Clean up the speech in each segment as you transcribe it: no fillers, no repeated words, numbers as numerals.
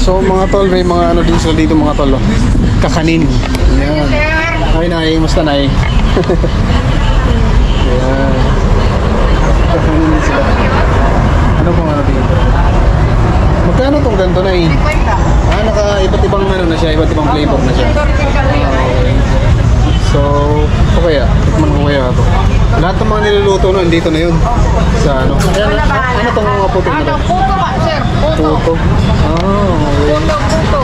So mga tol, may mga ano din sila dito mga tol. Kakanin. Ayan. Ay, Nay. Musta, Nay? Ayan. Kakanin din sila. Ano pong ano dito? Magkano tong ganito, Nay? Naka iba't ibang ano na siya, iba't ibang flavor na siya. Okay. So, okay tikman ko kaya ito. Lahat ng mga niluluto no, dito na yun. Sa ano? Ano itong mga puto na ito? Puto ba, sir? Puto. Okay. Puto.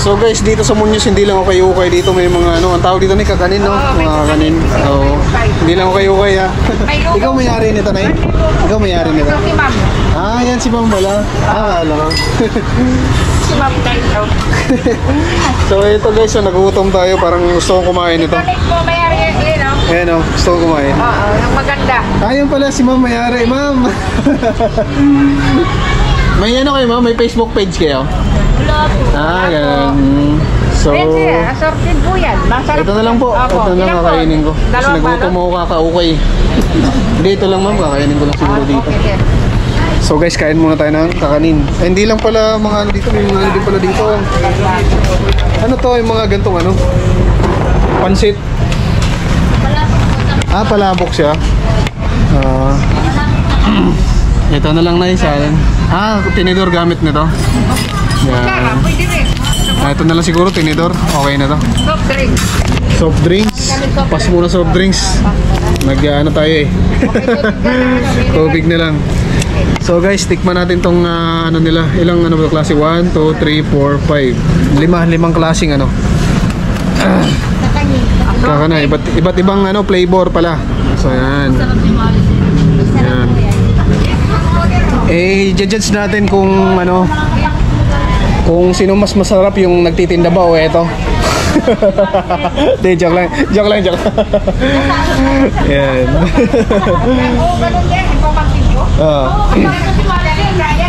So guys, dito sa Muñoz, hindi lang ako ukay dito. May mga ano, ang tawag dito ni kakanin, no? Mga kakanin. Oo. Hindi lang ako ukay ha. Ikaw may-ari nito, Nay? Ikaw may-ari nito? Si ma'am. Yan si Ma'am pala. Alam. Si ma'am tayo. So ito guys, so nagugutom tayo. Parang gusto kong kumain ito. Ito po, may-ari yun, no? Ayan o, gusto kong kumain. Oo, yung maganda. Ayun pala si Ma'am may-ari. Ma'am! May ano kayo, Ma'am? May Facebook page kayo? Wala po. Ganun. So, Ayan siya, assorted po yan. Masarap. ito na lang po. Opo. Ito na lang kakainin ko. Kasi Dalawang nagutom ako kaka-okay. Hindi, ito lang Ma'am. Kakainin ko lang siguro dito. Okay, sir. So guys, kain muna tayo ng kakanin. Hindi lang pala mga ano dito. May mga ano din pala dito. Ano to? Yung mga gantong ano? Pansit. Palabok siya. Ito na lang na isa. Tinidor gamit nito. Yan. Pwede rin. Ito na lang siguro, tinidor. Okay na to. Soft drink. Soft drinks. Pas muna soft drinks. Ano tayo eh. Tubig na lang. So guys, tikman natin tong ano nila. Ilang ano ba klase? 1, 2, 3, 4, 5. Limang klaseng ano. Kakana, iba't ibang ano flavor pala. So yan. Yan. Judge natin kung ano, kung sino mas masarap, yung nagtitinda ba o eto. Hindi, joke lang. Yan.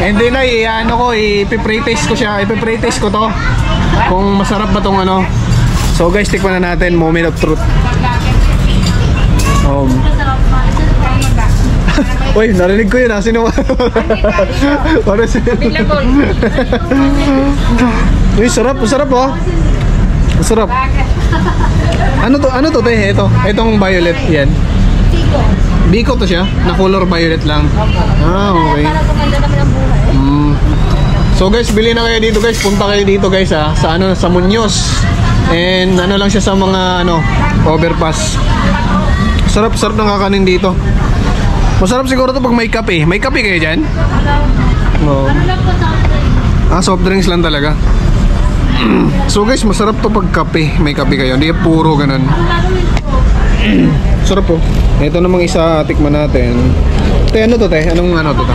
Hindi na, ano ko, ipi-pre-taste ko siya. Ipi-pre-taste ko to. Kung masarap ba tong ano. So guys, tikman na natin. Moment of truth. Uy, narinig ko yun ha. Sino? Para sino? Uy, sarap. Masarap oh. Masarap. Ano to? Itong violet yan. Biko to siya. Na color violet lang. Okay. So guys, bili na kayo dito guys. Punta kayo dito guys ha. Sa ano, sa Muñoz. And ano lang siya sa mga ano, overpass. Sarap ng kakanin dito. Masarap siguro to pag may kape. May kape kayo dyan? No. Soft drinks lang talaga. So guys, masarap to pag kape. May kape kayo. Hindi puro ganun. Sarap po. Ito namang isa, tikman natin. Ano to, te? Anong ano to?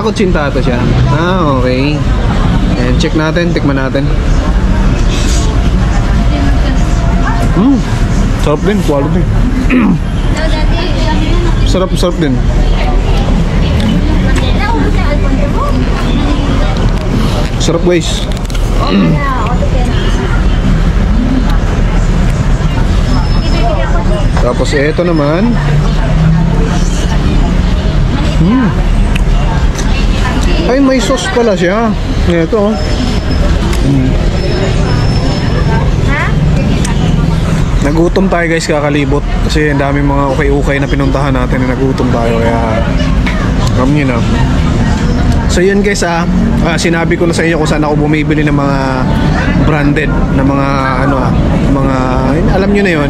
Kutsinta to siya. Okay. And check natin, tikman natin. Sarap din, quality. Sarap din. Sarap guys. Tapos ito naman. Ay, may sauce pala siya. Ito. Nagutom tayo guys, kakalibot. Kasi ang dami mga ukay-ukay na pinuntahan natin na nagutom tayo. Kaya alam nyo na. So yun guys sinabi ko na sa inyo kung saan ako bumibili ng mga branded na mga mga alam nyo na yun.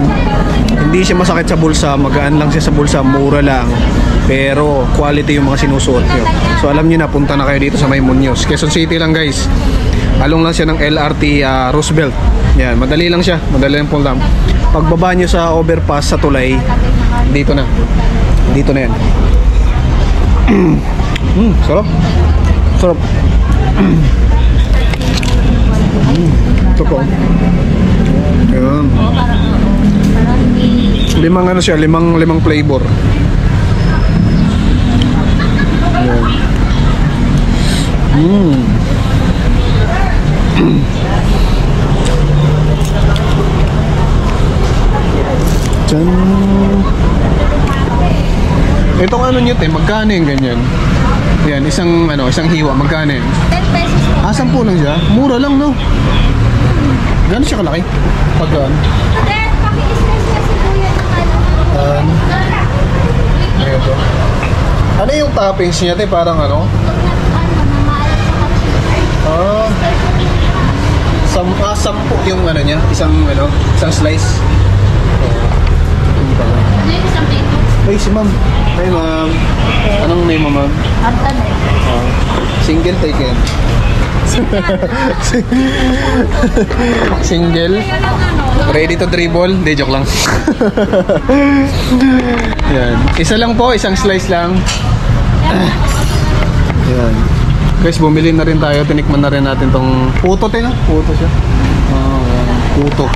Hindi siya masakit sa bulsa, magaan lang siya sa bulsa, mura lang. Pero quality yung mga sinusuot nyo. So alam nyo na, punta na kayo dito sa may Muñoz. Quezon City lang guys. Along lang siya ng LRT Roosevelt. Yan, madali lang siya. Madali lang punta. Pagbaba nyo sa overpass sa tulay, dito na yan. Sarap. Ito po. Yan. Limang ano siya, limang flavor. Yan. Diyan. Itong ano nyo te, magkano yung ganyan? Yan, isang hiwa, magkano yun? 10 pesos po. Ah, 10 lang siya? Mura lang, no? Gano'n siya kalaki? Pag Then, paki-slice kasi po yan ng ano. Ito. Ano yung toppings niya, te? Parang ano? Mamaalat sa kapatid. 10 yung ano niya? Isang slice? Ano yung isang plate? Ay, si ma'am. Hi, ma'am. Anong name mo, ma'am? Artan eh. Single taken. Single. Ready to dribble? Hindi, joke lang. Yan. Isa lang po, isang slice lang. Yan. Guys, bumili na rin tayo. Tinikman na rin natin tong puto, no? Puto siya. Yan. Puto.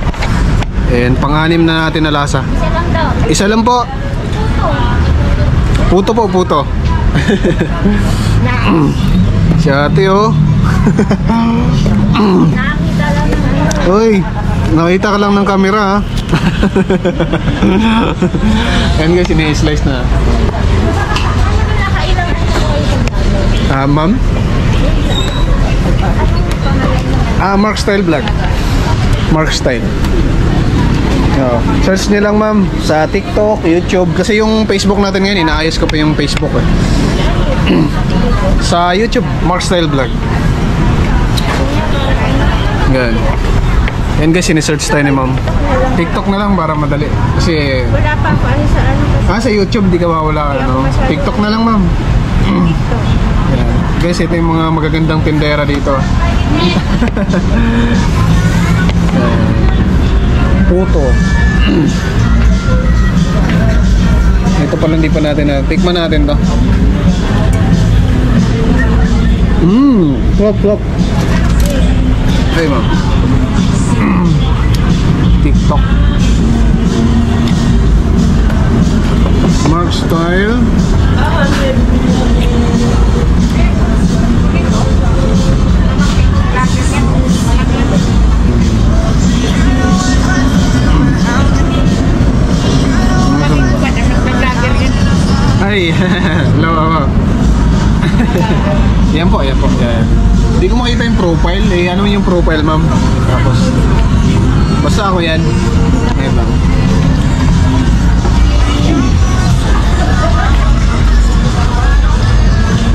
And pang-anim na natin na lasa. Isa lang daw. Isa lang po. Puto po, puto. Si ate, oh. Nakakita lang ng ano. Uy, nakita ka lang ng camera, ha? Ayan guys, ini-slice na. Nakailang ano po kayo? Ma'am? Mark Style Vlog. Mark Style. Search niyo lang, ma'am, sa TikTok, YouTube. Kasi yung Facebook natin ngayon, inaayos ko pa yung Facebook, eh. Sa YouTube, Mark Style Vlog. Yan. Yan guys, sinesearch tayo ni ma'am. TikTok na lang para madali. Kasi, Wala pa ako ano sa ano. sa YouTube, di ka mawala, ano. TikTok na lang, ma'am. Yan. Guys, ito yung mga magagandang tindera dito. Puto. Ito pala hindi pa natin na. Tikman natin to. Flop. Okay, ma'am. TikTok. Mark Style. Ay, hello. Yan po. Yan. Hindi ko makita yung profile. Ano yung profile, ma'am? Tapos, basta ako yan. Ayan lang.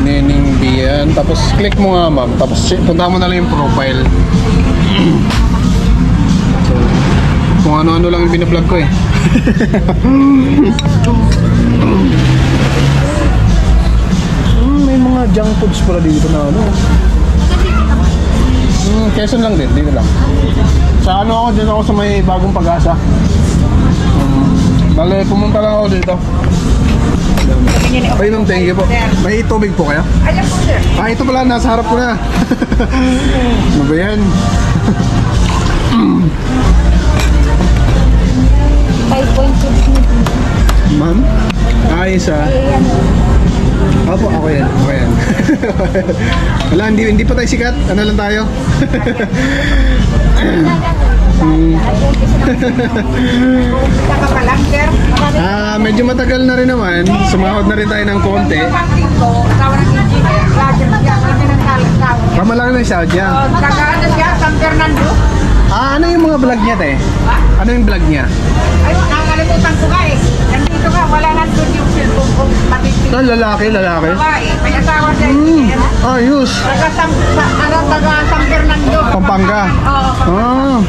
Nening Bian. Tapos, click mo nga, ma'am. Tapos, punta mo na lang yung profile. So, kung ano-ano lang yung binablog ko, eh. May mga junk foods pala dito na ano. Quezon lang din, dito lang. Sa ano ako, dito ako sa may Bagong Pag-asa. Bale, pumunta lang ako dito. Ay, ma'am, thank you po. May tubig po kaya? Alam po sir. Ito pala, nasa harap ko na. Ano ba yan? 5.6 Ma'am? Ayos ah. Opo, ako yan. Wala, hindi pa tayo sikat. Ano lang tayo? Saka pa lang sir. Medyo matagal na rin naman. Sumahod na rin tayo ng konti. Tawag ng engineer. Lager siya. Kami ng tawag. Kamalaki na siya dyan. Saka ano siya? San Fernando. Ano yung mga vlog niya, te? Ano yung vlog niya? Ay, nakakalimutan ko ka eh. Nandito ka, wala nandun yung cellphone ko. Matitid. Lalaki. Babae, may asawa siya. Ayos. Taga San Fernando. Pampanga. Oo.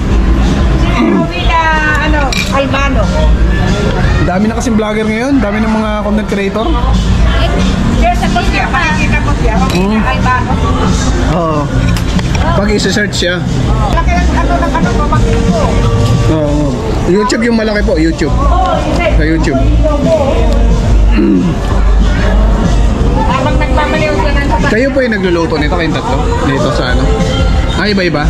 Si Rowena, Albano. Dami na kasing vlogger ngayon. Dami ng mga content creator. There's a picture, makikita ko siya. Rowena Albano. Oo. Pag isa-search siya. Laki ang pamangkin ko. Oo. YouTube yung malaki po. YouTube. Sa YouTube. Habang nagpapaliw siya ng sasakyan. Kayo po yung nagluluto nito, kayong tatlo? Dito sa ano? Iba-iba?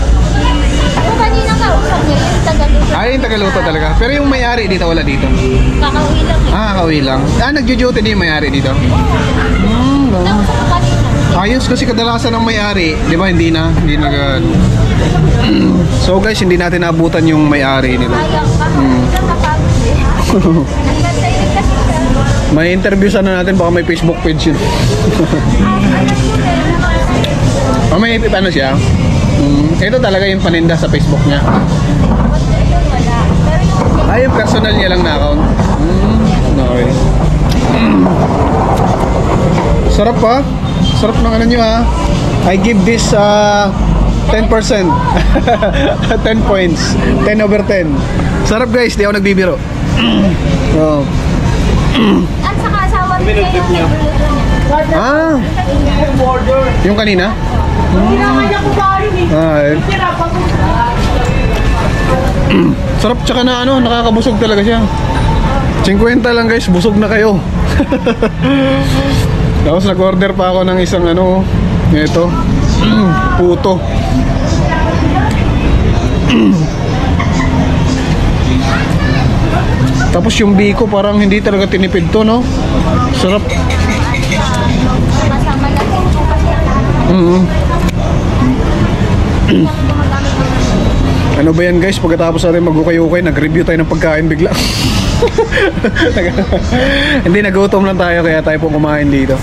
Ako kanina kausap niya, yung Tagaluto. Yung tagaluto talaga. Pero yung may-ari dito, wala dito. Kakauwi lang eh. Kawi lang. Nagjo-duty din yung may-ari dito? Nausap ko kanina. Ayos kasi kadalasan ng may-ari, di ba? Hindi na So guys, hindi natin naabutan yung may-ari nila. Sayang ka. Nakapagod eh. Ang ganda yun kasi. May interview sana natin, baka may Facebook page yun. Oh, may ano siya? Ito talaga yung paninda sa Facebook niya. Ay, yung personal niya lang na account. Okay. Sarap pa. Sarap ng ano nyo ha. I give this 10%. 10 points. 10 over 10. Sarap guys, di ako nagbibiro. Oh. At saka asawa rin kayo yung nagluluto niya. Ah, yung kanina? Kaya ko ba rin eh. Ah, Sirapan ko. sarap tsaka na ano, nakakabusog talaga siya. 50 lang guys, busog na kayo. Tapos nag-order pa ako ng isang ano, ito, puto. Tapos yung biko parang hindi talaga tinipid to, no? Sarap. Kasama lang yung kasi Ano ba yan guys, pagkatapos natin mag-ukay-ukay, nag-review tayo ng pagkain bigla. Hindi, nagutom lang tayo kaya tayo po kumain dito.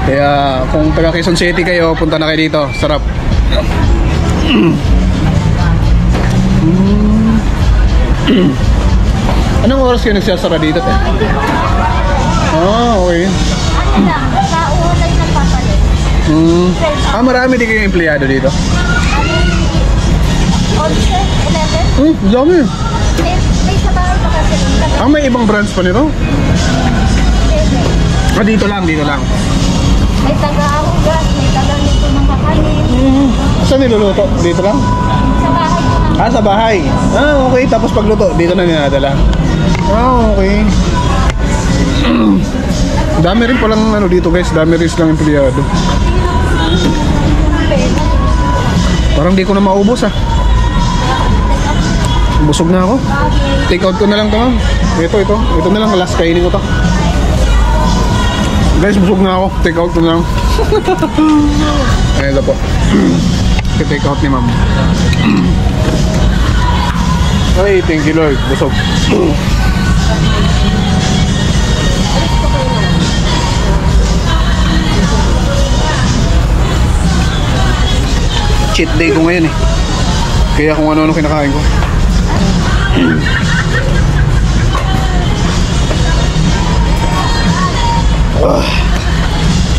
Kaya kung taga Quezon City kayo, punta na kayo dito, sarap. Anong oras kayo nagsasara dito? Ah, okay. ano lang, sa ulay ng papalit. Marami din kayong empleyado dito? 11, 11. Dami. May sa bahay pa kasi. May ibang branch pa nito? Dito lang, dito lang. May taga-ahugas, may taga-luto ng kakanin. Saan niluluto? Dito lang? Sa bahay ko lang. Sa bahay. Okay. Tapos pagluto, dito na ninadala. Okay. Dami rin palang ano dito guys, dami rin silang empleyado. Parang di ko na maubos ah. Busog na ako. Take out ko na lang to ma'am. Ito na lang, last kainin ko to. Guys, busog na ako. Take out ko na lang. Ito po. Take out ni ma'am. Ay, thank you Lord. Busog. Cheat day ko ngayon eh. Kaya kung ano-ano kinakain ko.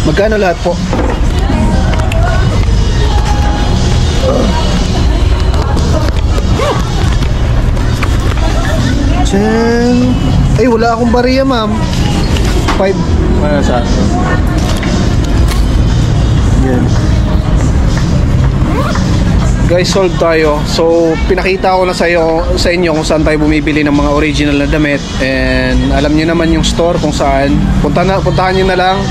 Magkano lahat po? Ay, wala akong bariya, ma'am. 5. Ano sa? Yan. Guys, sold tayo. So, pinakita ko na sa inyo kung saan tayo bumibili ng mga original na damit. And alam niyo naman yung store kung saan. Puntahan niyo na lang.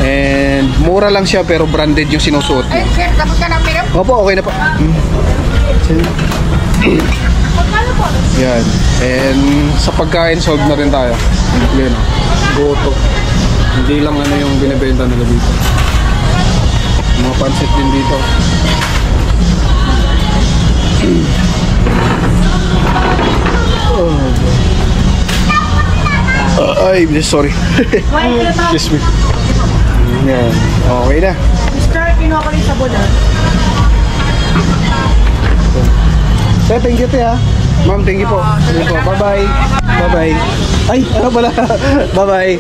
And mura lang siya pero branded yung sinusuot niyo. Ay, sir, tapos ka na meron? Opo, okay na po. Yan. And sa pagkain, sold na rin tayo. Yan. Goto. Hindi lang ano yung binibenta nila dito. Mga pancit din dito. Ay, sorry. Excuse me. Yan. Okay na. Mister, kinuha ko rin sa bola. Sir, thank you ha. Ma'am, thank you po. Thank you po. Bye-bye. Bye-bye. Ay, ano pala? Bye-bye.